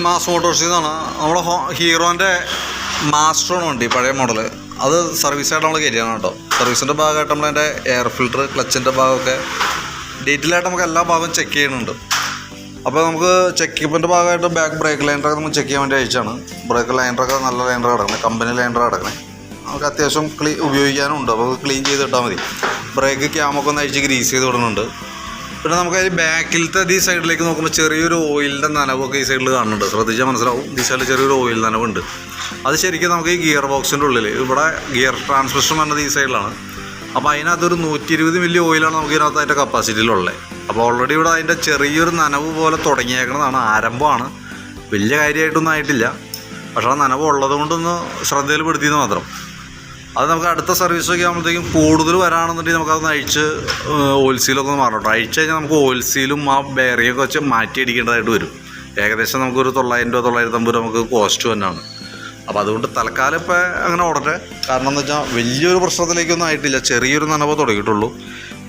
Mass മോട്ടോഴ്സിൽ നിന്നാണ്. നമ്മുടെ ഹീറോൻ്റെ മാസ്റ്ററാണ് വണ്ടി, പഴയ മോഡൽ. അത് സർവീസായിട്ട് നമ്മൾ കയറ്റിയാണ് കേട്ടോ. സർവീസിൻ്റെ ഭാഗമായിട്ട് നമ്മളതിൻ്റെ എയർ ഫിൽറ്റർ, ക്ലച്ചിൻ്റെ ഭാഗമൊക്കെ ഡീറ്റെയിലായിട്ട് നമുക്ക് എല്ലാ ഭാഗവും ചെക്ക് ചെയ്യുന്നുണ്ട്. അപ്പോൾ നമുക്ക് ചെക്കപ്പിൻ്റെ ഭാഗമായിട്ട് ബാക്ക് ബ്രേക്ക് ലൈനറൊക്കെ നമുക്ക് ചെക്ക് ചെയ്യാൻ വേണ്ടി അയച്ചാണ്. ബ്രേക്ക് ലൈനറൊക്കെ നല്ല ലൈനർ കിടക്കണേ, കമ്പനി ലൈനർ കിടക്കണേ. നമുക്ക് അത്യാവശ്യം ഉപയോഗിക്കാനും ഉണ്ട്. അപ്പോൾ ക്ലീൻ ചെയ്ത് ഇട്ടാൽ മതി. ബ്രേക്ക് ക്യാമൊക്കെ ഒന്ന് അഴിച്ച് ഗ്രീസ് ചെയ്ത് വിടുന്നുണ്ട്. പിന്നെ നമുക്ക് അതിൽ ബാക്കിലത്തെ ഈ സൈഡിലേക്ക് നോക്കുമ്പോൾ ചെറിയൊരു ഓയിലിൻ്റെ നനവൊക്കെ ഈ സൈഡിൽ കാണുന്നുണ്ട്. ശ്രദ്ധിച്ചാൽ മനസ്സിലാവും. ഈ സൈഡിൽ ചെറിയൊരു ഓയിൽ നനവുണ്ട്. അത് ശരിക്കും നമുക്ക് ഈ ഗിയർ ബോക്സിൻ്റെ ഉള്ളിൽ ഇവിടെ ഗിയർ ട്രാൻസ്മിഷൻ വന്നത് ഈ സൈഡിലാണ്. അപ്പോൾ അതിനകത്തൊരു 120 മില്ലി ഓയിലാണ് നമുക്ക് ഇതിനകത്ത് അതിൻ്റെ കപ്പാസിറ്റിയിലുള്ളത്. അപ്പോൾ ഓൾറെഡി ഇവിടെ അതിൻ്റെ ചെറിയൊരു നനവ് പോലെ തുടങ്ങിയേക്കുന്നതാണ്. ആരംഭമാണ്, വലിയ കാര്യമായിട്ടൊന്നും ആയിട്ടില്ല. പക്ഷേ ആ നനവ് ഉള്ളത് കൊണ്ടൊന്ന് ശ്രദ്ധയിൽപ്പെടുത്തിയെന്ന് മാത്രം. അത് നമുക്ക് അടുത്ത സർവീസൊക്കെ ആകുമ്പോഴത്തേക്കും കൂടുതൽ വരാണെന്നുണ്ടെങ്കിൽ നമുക്കതൊന്ന് അഴിച്ച് ഓയിൽ സീലൊക്കെ ഒന്ന് മാറണം. അഴിച്ച് കഴിഞ്ഞാൽ നമുക്ക് ഓയിൽ സീലും ആ ബെയറിങ്ങൊക്കെ വെച്ച് മാറ്റി അടിക്കേണ്ടതായിട്ട് വരും. ഏകദേശം നമുക്കൊരു 900 950 നമുക്ക് കോസ്റ്റ് തന്നെയാണ്. അപ്പോൾ അതുകൊണ്ട് തൽക്കാലം ഇപ്പോൾ അങ്ങനെ ഓടട്ടെ. കാരണം എന്ന് വെച്ചാൽ വലിയൊരു പ്രശ്നത്തിലേക്കൊന്നും ആയിട്ടില്ല, ചെറിയൊരു നനവ് തുടങ്ങിയിട്ടുള്ളൂ.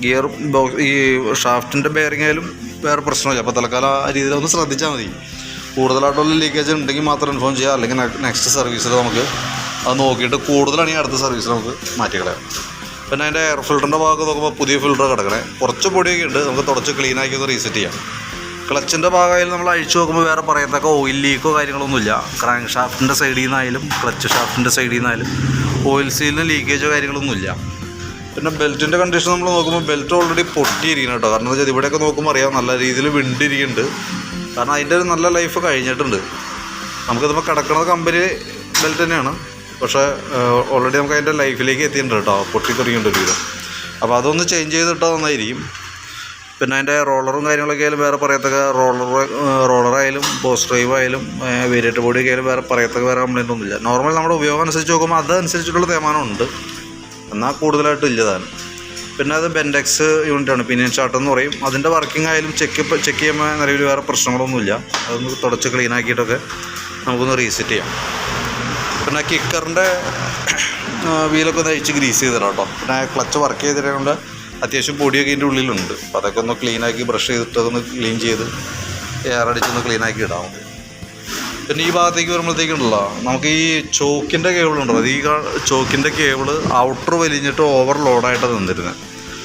ഗിയർ ബോക്സ് ഈ ഷാഫ്റ്റിൻ്റെ ബെയറിംഗ് ആയാലും വേറെ പ്രശ്നമില്ല. അപ്പോൾ തൽക്കാലം ആ രീതിയിൽ ഒന്ന് ശ്രദ്ധിച്ചാൽ മതി. കൂടുതലായിട്ടുള്ള ലീക്കേജ് ഉണ്ടെങ്കിൽ മാത്രം ഇൻഫോം ചെയ്യുക. അല്ലെങ്കിൽ നെക്സ്റ്റ് സർവീസിൽ നമുക്ക് അത് നോക്കിയിട്ട് കൂടുതലാണെങ്കിൽ അടുത്ത സർവീസിൽ നമുക്ക് മാറ്റിക്കളയാം. പിന്നെ അതിൻ്റെ എയർ ഫിൽറ്ററിൻ്റെ ഭാഗത്ത് നോക്കുമ്പോൾ പുതിയ ഫിൽറ്റർ കിടക്കണേ. കുറച്ച് പൊടിയൊക്കെ ഉണ്ട്, നമുക്ക് തുടച്ച് ക്ലീനാക്കി ഒന്ന് റീസെറ്റ് ചെയ്യാം. ക്ലച്ചിൻ്റെ ഭാഗമായാലും നമ്മൾ അഴിച്ചു നോക്കുമ്പോൾ വേറെ പറയത്തക്ക ഓയിൽ ലീക്കോ കാര്യങ്ങളൊന്നുമില്ല. ക്രാങ്ക് ഷാഫ്റ്റിൻ്റെ സൈഡിൽ നിന്നായാലും ക്ലച്ച് ഷാഫ്റ്റിൻ്റെ സൈഡിൽ നിന്നായാലും ഓയിൽ സീലിന് ലീക്കേജോ കാര്യങ്ങളൊന്നുമില്ല. പിന്നെ ബെൽറ്റിൻ്റെ കണ്ടീഷൻ നമ്മൾ നോക്കുമ്പോൾ ബെൽറ്റ് ഓൾറെഡി പൊട്ടിയിരിക്കണം കേട്ടോ. കാരണം എന്താ വെച്ചാൽ ഇവിടെയൊക്കെ നോക്കുമ്പോൾ അറിയാം നല്ല രീതിയിൽ വിണ്ടിരിക്കുന്നുണ്ട്. കാരണം അതിൻ്റെ ഒരു നല്ല ലൈഫ് കഴിഞ്ഞിട്ടുണ്ട്. നമുക്കിതിപ്പോൾ കിടക്കുന്നത് കമ്പനി ബെൽറ്റ് തന്നെയാണ്. പക്ഷേ ഓൾറെഡി നമുക്ക് അതിൻ്റെ ലൈഫിലേക്ക് എത്തിയിട്ടുണ്ട് കേട്ടോ, പൊട്ടിത്തെറിക്കേണ്ട ഒരു വിധം. അപ്പോൾ അതൊന്ന് ചേഞ്ച് ചെയ്തിട്ടാൽ നന്നായിരിക്കും. പിന്നെ അതിൻ്റെ റോളറും കാര്യങ്ങളൊക്കെ ആയാലും വേറെ പറയത്തക്ക റോളറായാലും പോസ്റ്റ് ഡ്രൈവ് ആയാലും വേരിയേറ്റർ ബോഡിയൊക്കെ ആയാലും വേറെ പറയത്തക്ക വേറെ കംപ്ലൈൻ്റ് ഒന്നുമില്ല. നോർമൽ നമ്മുടെ ഉപയോഗം അനുസരിച്ച് നോക്കുമ്പോൾ അതനുസരിച്ചിട്ടുള്ള തേമാനമുണ്ട്, എന്നാൽ കൂടുതലായിട്ടും ഇല്ലതാണ്. പിന്നെ അത് ബെൻഡെക്സ് യൂണിറ്റാണ്, പിനിയൻ ഷാർട്ട് എന്ന് പറയും. അതിൻ്റെ വർക്കിംഗ് ആയാലും ചെക്ക് ചെയ്യുമ്പോൾ നിലവിൽ വേറെ പ്രശ്നങ്ങളൊന്നുമില്ല. അതൊന്ന് തുടച്ച് ക്ലീനാക്കിയിട്ടൊക്കെ നമുക്കൊന്ന് റീസെറ്റ് ചെയ്യാം. പിന്നെ കിക്കറിൻ്റെ വീലൊക്കെ ഒന്ന് അഴിച്ച് ഗ്രീസ് ചെയ്തിടാം കേട്ടോ. പിന്നെ ക്ലച്ച് വർക്ക് ചെയ്തിട്ടുണ്ട്, അത്യാവശ്യം പൊടിയൊക്കെ ഇതിൻ്റെ ഉള്ളിലുണ്ട്. അപ്പോൾ അതൊക്കെ ഒന്ന് ക്ലീനാക്കി ബ്രഷ് ചെയ്തിട്ട് അതൊന്ന് ക്ലീൻ ചെയ്ത് എയർ അടിച്ചൊന്ന് ക്ലീനാക്കി ഇടാം. പിന്നെ ഈ ഭാഗത്തേക്ക് വരുമ്പോഴത്തേക്കുണ്ടല്ലോ നമുക്ക് ഈ ചോക്കിൻ്റെ കേബിളുണ്ടല്ലോ, അത് ഈ ചോക്കിൻ്റെ കേബിള് ഔട്ടർ വലിഞ്ഞിട്ട് ഓവർ ലോഡായിട്ട് നിന്നിരുന്നത്.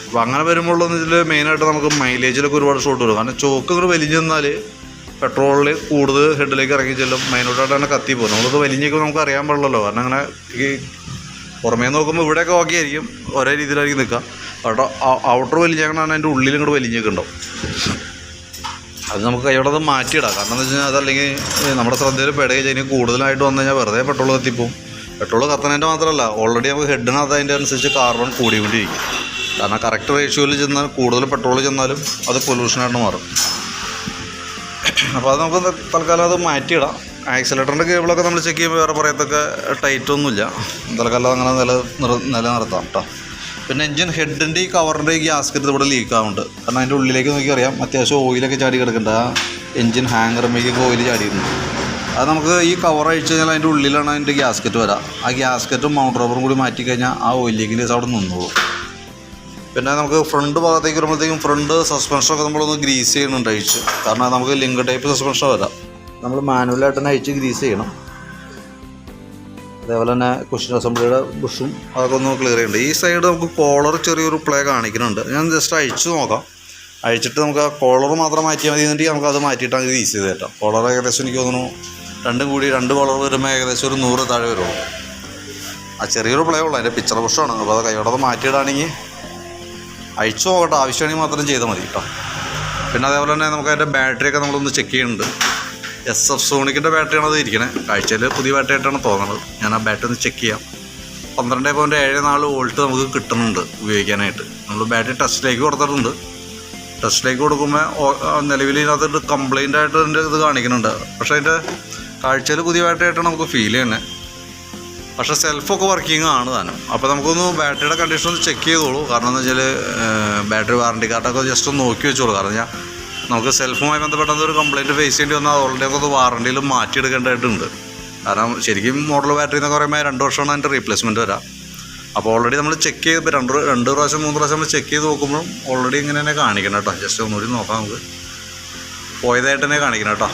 അപ്പോൾ അങ്ങനെ വരുമ്പോഴെന്ന് വെച്ചാൽ മെയിനായിട്ട് നമുക്ക് മൈലേജിലൊക്കെ ഒരുപാട് ഷോട്ട് വരും. കാരണം ചോക്ക് ഇങ്ങനെ വലിഞ്ഞ് നിന്നാൽ പെട്രോളിൽ കൂടുതൽ ഹെഡിലേക്ക് ഇറങ്ങി ചെല്ലും, മെയിനോട്ടായിട്ട് തന്നെ കത്തി പോകും. നമ്മളിത് വലിഞ്ഞേക്കും നമുക്ക് അറിയാൻ പാടില്ലല്ലോ. കാരണം അങ്ങനെ ഈ പുറമേ നോക്കുമ്പോൾ ഇവിടെയൊക്കെ ഓക്കെ ആയിരിക്കും, ഒരേ രീതിയിലായിരിക്കും നിൽക്കുക. അവിടെ ഔട്ടർ വലിഞ്ഞേക്കണതാണ് അതിൻ്റെ ഉള്ളിൽ ഇങ്ങോട്ട് വലിഞ്ഞേക്കുണ്ടാവും. അത് നമുക്ക് കൈയോടെ അത് മാറ്റിയിടാം. കാരണം എന്താ വെച്ച് കഴിഞ്ഞാൽ അതല്ലെങ്കിൽ നമ്മുടെ ശ്രദ്ധയിൽ പെടുകയും കഴിഞ്ഞാൽ കൂടുതലായിട്ട് വന്നു കഴിഞ്ഞാൽ വെറുതെ പെട്രോൾ കത്തിപ്പോവും. പെട്രോൾ കത്തുന്നതിൻ്റെ മാത്രമല്ല ഓൾറെഡി നമുക്ക് ഹെഡിനകത്ത് അതിൻ്റെ അനുസരിച്ച് കാർബൺ കൂടിക്കൊണ്ടിരിക്കും. കാരണം കറക്റ്റ് റേഷ്യോയിൽ ചെന്നാൽ കൂടുതൽ പെട്രോൾ ചെന്നാലും അത് പൊല്യൂഷനായിട്ട് മാറും. അപ്പോൾ അത് നമുക്ക് തൽക്കാലം അത് മാറ്റിയിടാം. ആക്സിലേറ്ററിൻ്റെ കേബിളൊക്കെ നമ്മൾ ചെക്ക് ചെയ്യുമ്പോൾ വേറെ പറയത്തൊക്കെ ടൈറ്റൊന്നുമില്ല. തൽക്കാലം അങ്ങനെ നിലനിർത്താം കേട്ടോ. പിന്നെ എൻജിൻ ഹെഡിൻ്റെ ഈ കവറിൻ്റെ ഈ ഗ്യാസ്കറ്റ് ഇവിടെ ലീക്ക് ആവുന്നുണ്ട്. കാരണം അതിൻ്റെ ഉള്ളിലേക്ക് നോക്കി അറിയാം അത്യാവശ്യം ഓയിലൊക്കെ ചാടി കിടക്കുന്നുണ്ട്. ആ എൻജിൻ ഹാങ്ങറുമ്പോഴേക്കൊക്കെ ഓയിൽ ചാടിയിരുന്നു. അത് നമുക്ക് ഈ കവർ അഴിച്ച് കഴിഞ്ഞാൽ അതിൻ്റെ ഉള്ളിലാണ് അതിൻ്റെ ഗ്യാസ്കറ്റ് വരാം. ആ ഗ്യാസ്കറ്റും മൗണ്ട് റബ്ബറും കൂടി മാറ്റി കഴിഞ്ഞാൽ ആ ഓയിൽ ലീക്കിൻ്റെ അവിടെ നിന്നോളും. പിന്നെ നമുക്ക് ഫ്രണ്ട് ഭാഗത്തേക്ക് വരുമ്പോഴത്തേക്കും ഫ്രണ്ട് സസ്പെൻഷനൊക്കെ നമ്മളൊന്ന് ഗ്രീസ് ചെയ്യുന്നുണ്ട് അഴിച്ച്. കാരണം നമുക്ക് ലിങ്ക് ടൈപ്പ് സസ്പെൻഷൻ വരാം. നമ്മൾ മാനുവലായിട്ട് തന്നെ അഴിച്ച് ഗ്രീസ് ചെയ്യണം. അതേപോലെ തന്നെ കുഷൻ അസംബ്ലിയുടെ ബുഷും അതൊക്കെ ഒന്ന് ക്ലിയർ ചെയ്യുന്നുണ്ട്. ഈ സൈഡ് നമുക്ക് കോളർ ചെറിയൊരു പ്ലേ കാണിക്കുന്നുണ്ട്. ഞാൻ ജസ്റ്റ് അഴിച്ച് നോക്കാം. അഴിച്ചിട്ട് നമുക്ക് ആ കോളർ മാത്രം മാറ്റിയാൽ മതി. എന്നിട്ട് നമുക്കത് മാറ്റിയിട്ട് അങ്ങ് ഗ്രീസ് ചെയ്ത് തരാം. കോളർ ഏകദേശം എനിക്ക് തോന്നുന്നു രണ്ട് കോളർ വരുമ്പോൾ ഏകദേശം ഒരു 100 താഴെ വരുള്ളൂ. ആ ചെറിയൊരു പ്ലേ ഉള്ളൂ, അതിൻ്റെ പിക്ചർ ബുഷാണ്. അപ്പോൾ അത് കൈയോടെ മാറ്റിയിടാണെങ്കിൽ അഴിച്ചു നോക്കട്ടെ, ആവശ്യമാണെങ്കിൽ മാത്രം ചെയ്താൽ മതി കേട്ടോ. പിന്നെ അതേപോലെ തന്നെ നമുക്ക് അതിൻ്റെ ബാറ്ററിയൊക്കെ നമ്മളൊന്ന് ചെക്ക് ചെയ്യുന്നുണ്ട്. SF സോണിക്കിൻ്റെ ബാറ്ററിയാണ് അത് ഇരിക്കണത്. കാഴ്ചയിൽ പുതിയ ബാറ്ററി ആയിട്ടാണ് തോന്നുന്നത്. ഞാൻ ആ ബാറ്ററി ഒന്ന് ചെക്ക് ചെയ്യാം. 12.74 വോൾട്ട് നമുക്ക് കിട്ടുന്നുണ്ട് ഉപയോഗിക്കാനായിട്ട്. നമ്മൾ ബാറ്ററി ടെസ്റ്റിലേക്ക് കൊടുത്തിട്ടുണ്ട്. ടെസ്റ്റിലേക്ക് കൊടുക്കുമ്പോൾ നിലവിൽ ഇതിനകത്ത് കംപ്ലൈൻ്റ് ആയിട്ട് അതിൻ്റെ ഇത് കാണിക്കുന്നുണ്ട്. പക്ഷേ അതിൻ്റെ കാഴ്ചയിൽ പുതിയ ബാറ്ററി ആയിട്ടാണ് നമുക്ക് ഫീൽ ചെയ്യുന്നത്. പക്ഷേ സെൽഫൊക്കെ വർക്കിംഗ് ആണ് താനും. അപ്പോൾ നമുക്കൊന്ന് ബാറ്ററിയുടെ കണ്ടീഷൻ ഒന്ന് ചെക്ക് ചെയ്തോളൂ. കാരണം എന്ന് വെച്ചാൽ ബാറ്ററി വാറണ്ടി കാർഡൊക്കെ ജസ്റ്റ് ഒന്ന് നോക്കി വെച്ചോളൂ. കാരണം ഞാൻ നമുക്ക് സെൽഫുമായി ബന്ധപ്പെട്ട ഒരു കംപ്ലയിൻറ്റ് ഫേസ് ചെയ്യേണ്ടി വന്നാൽ ഓൾറെഡി ഒക്കെ വാറണ്ടിയിൽ മാറ്റിയെടുക്കേണ്ടതായിട്ടുണ്ട്. കാരണം ശരിക്കും മോഡൽ ബാറ്ററി എന്നൊക്കെ പറയുമ്പോൾ 2 വർഷമാണ് അതിൻ്റെ റീപ്ലേസ്മെൻറ്റ് വരാം. അപ്പോൾ ഓൾറെഡി നമ്മൾ ചെക്ക് ചെയ്ത് ഇപ്പോൾ 2 പ്രാവശ്യം 3 പ്രാവശ്യം നമ്മൾ ചെക്ക് ചെയ്ത് നോക്കുമ്പോഴും ഓൾറെഡി ഇങ്ങനെ തന്നെ കാണിക്കണം കേട്ടോ. ജസ്റ്റ് ഒന്നുകൂടി നോക്കാം, നമുക്ക് പോയതായിട്ട് തന്നെ കാണിക്കണം കേട്ടോ.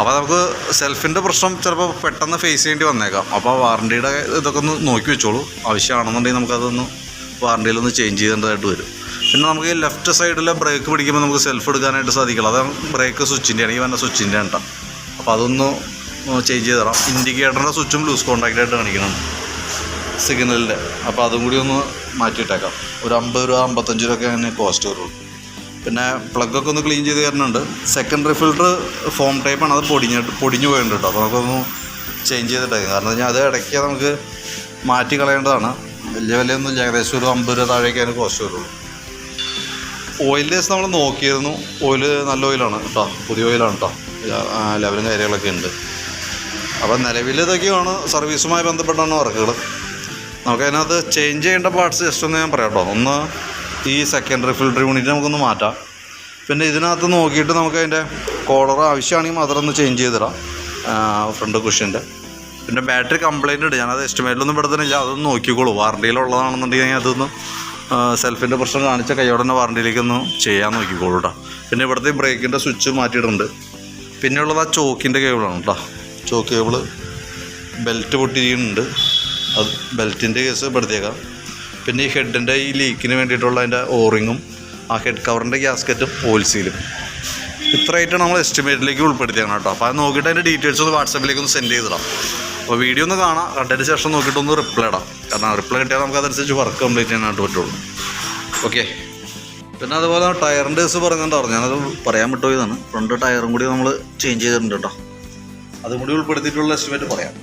അപ്പോൾ നമുക്ക് സെൽഫിൻ്റെ പ്രശ്നം ചിലപ്പോൾ പെട്ടെന്ന് ഫേസ് ചെയ്യേണ്ടി വന്നേക്കാം. അപ്പോൾ വാറണ്ടിയുടെ ഇതൊക്കെ ഒന്ന് നോക്കി വെച്ചോളൂ. ആവശ്യമാണെന്നുണ്ടെങ്കിൽ നമുക്കതൊന്ന് വാറണ്ടിയിലൊന്ന് ചേഞ്ച് ചെയ്യേണ്ടതായിട്ട് വരും. പിന്നെ നമുക്ക് ഈ ലെഫ്റ്റ് സൈഡിലെ ബ്രേക്ക് പിടിക്കുമ്പോൾ നമുക്ക് സെൽഫ് എടുക്കാനായിട്ട് സാധിക്കില്ല. അത് ബ്രേക്ക് സ്വിച്ചിൻ്റെ ആണെങ്കിൽ വന്ന സ്വിച്ചിൻ്റെ ആണ്. അപ്പോൾ അതൊന്ന് ചേഞ്ച് ചെയ്ത് തരാം. ഇൻഡിക്കേറ്ററിൻ്റെ സ്വിച്ചും ലൂസ് കോൺടാക്റ്റായിട്ട് കാണിക്കുന്നുണ്ട് സിഗ്നലിൻ്റെ. അപ്പോൾ അതും കൂടി ഒന്ന് മാറ്റിയിട്ടേക്കാം. ഒരു 50 രൂപ 55 രൂപ ഒക്കെ അങ്ങനെ കോസ്റ്റ് വരുള്ളൂ. പിന്നെ പ്ലഗൊക്കെ ഒന്ന് ക്ലീൻ ചെയ്ത് തരുന്നുണ്ട്. സെക്കൻഡറി ഫിൽറ്റർ ഫോം ടൈപ്പാണ്, അത് പൊടിഞ്ഞു പോയിട്ടുണ്ട് കേട്ടോ. അപ്പോൾ നമുക്കൊന്ന് ചേഞ്ച് ചെയ്തിട്ടേക്കാം. കാരണം വെച്ചാൽ അത് ഇടയ്ക്ക് നമുക്ക് മാറ്റി കളയേണ്ടതാണ്. വലിയ വിലയൊന്നും ഏകദേശം ഒരു 50 രൂപ താഴേക്ക് അതിന് കോസ്റ്റ് വരുള്ളൂ. ഓയിൽ ലേസ് നമ്മൾ നോക്കിയിരുന്നു. ഓയിൽ നല്ല ഓയിലാണ് കേട്ടോ, പുതിയ ഓയിലാണ് കേട്ടോ. ലെവലും കാര്യങ്ങളൊക്കെ ഉണ്ട്. അപ്പോൾ നിലവിൽ ഇതൊക്കെയാണ് സർവീസുമായി ബന്ധപ്പെട്ടാണ് വർക്കുകൾ. നമുക്കതിനകത്ത് ചേഞ്ച് ചെയ്യേണ്ട പാർട്സ് ജസ്റ്റ് ഒന്ന് ഞാൻ പറയാം കേട്ടോ. ഒന്ന് ഈ സെക്കൻഡറി ഫിൽറ്റർ യൂണിറ്റ് നമുക്കൊന്ന് മാറ്റാം. പിന്നെ ഇതിനകത്ത് നോക്കിയിട്ട് നമുക്ക് അതിൻ്റെ കോളർ ആവശ്യമാണെങ്കിൽ മാത്രം ഒന്ന് ചേഞ്ച് ചെയ്ത് തരാം, ഫ്രണ്ട് കുഷ്യൻ്റെ. പിന്നെ ബാറ്ററി കംപ്ലയിൻ്റ് ഉണ്ട്, ഞാനത് എസ്റ്റിമേറ്റിലൊന്നും പെടുത്തുന്നില്ല. അതൊന്ന് നോക്കിക്കോളൂ. വാറണ്ടിയിലുള്ളതാണെന്നുണ്ടെങ്കിൽ അതൊന്ന് സെൽഫിൻ്റെ പ്രശ്നം കാണിച്ച കൈയോടെ തന്നെ വാറണ്ടിയിലേക്കൊന്ന് ചെയ്യാൻ നോക്കിക്കോളൂ കേട്ടോ. പിന്നെ ഇവിടുത്തെ ബ്രേക്കിൻ്റെ സ്വിച്ച് മാറ്റിയിട്ടുണ്ട്. പിന്നെയുള്ളത് ആ ചോക്കിൻ്റെ കേബിളാണ് കേട്ടോ. ചോക്ക് കേബിള് ബെൽറ്റ് പൊട്ടിയിരിക്കുന്നുണ്ട്, അത് ബെൽറ്റിൻ്റെ കേസ് പെടുത്തിയേക്കാം. പിന്നെ ഈ ഹെഡിൻ്റെ ഈ ലീക്കിന് വേണ്ടിയിട്ടുള്ള അതിൻ്റെ ഓറിങ്ങും ആ ഹെഡ് കവറിൻ്റെ ഗ്യാസ്കറ്റും ഓയിൽ സീലും ഇത്രയായിട്ടാണ് നമ്മൾ എസ്റ്റിമേറ്റിലേക്ക് ഉൾപ്പെടുത്തിയാണ് കേട്ടോ. അപ്പോൾ അത് നോക്കിയിട്ട് അതിൻ്റെ ഡീറ്റെയിൽസ് ഒന്ന് വാട്സാപ്പിലേക്ക് ഒന്ന് സെൻഡ് ചെയ്തിടാം. അപ്പോൾ വീഡിയോ ഒന്ന് കാണാം, കണ്ടതിന് ശേഷം നോക്കിയിട്ടൊന്ന് റിപ്ലൈ ഇടാം. കാരണം റിപ്ലൈ കിട്ടിയാൽ നമുക്ക് അതനുസരിച്ച് വർക്ക് കംപ്ലീറ്റ് ചെയ്യാനായിട്ട് പറ്റുള്ളൂ. ഓക്കെ. പിന്നെ അതുപോലെ ടയറിൻ്റെ കേസ് പറയുന്നുണ്ടായിരുന്നു, ഞാനത് പറയാൻ വിട്ടുപോയതാണ്. ഫ്രണ്ട് ടയറും കൂടി നമ്മൾ ചേഞ്ച് ചെയ്തിട്ടുണ്ട് കേട്ടോ. അതും കൂടി ഉൾപ്പെടുത്തിയിട്ടുള്ള എസ്റ്റിമേറ്റ് പറയാം.